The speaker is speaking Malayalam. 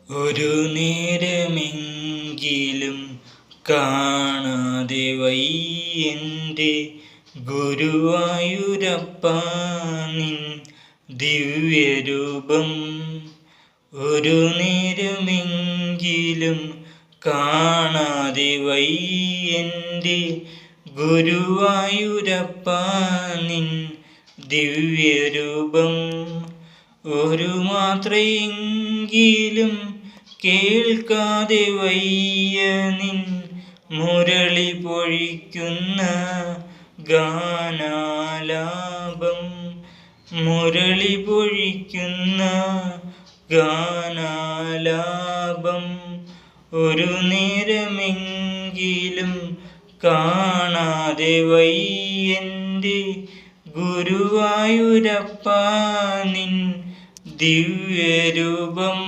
ഒരു നേരമെങ്കിലും കാണാതെ വയ്യെൻ്റെ ഗുരുവായൂരപ്പാ നിൻ ദിവ്യരൂപം. ഒരു നേരമെങ്കിലും കാണാതെ വയ്യെൻ്റെ ഗുരുവായൂരപ്പാ നിൻ ദിവ്യരൂപം. ഒരു മാത്രയെങ്കിലും കേൾക്കാതെ വയ്യ നിൻ മുരളി പൊഴിക്കുന്ന ഗാനാലാപം. മുരളി പൊഴിക്കുന്ന ഗാനാലാപം. ഒരു നേരമെങ്കിലും കാണാതെ വയ്യെൻ്റെ ഗുരുവായൂരപ്പാ നിൻ ദിവ്യരൂപം.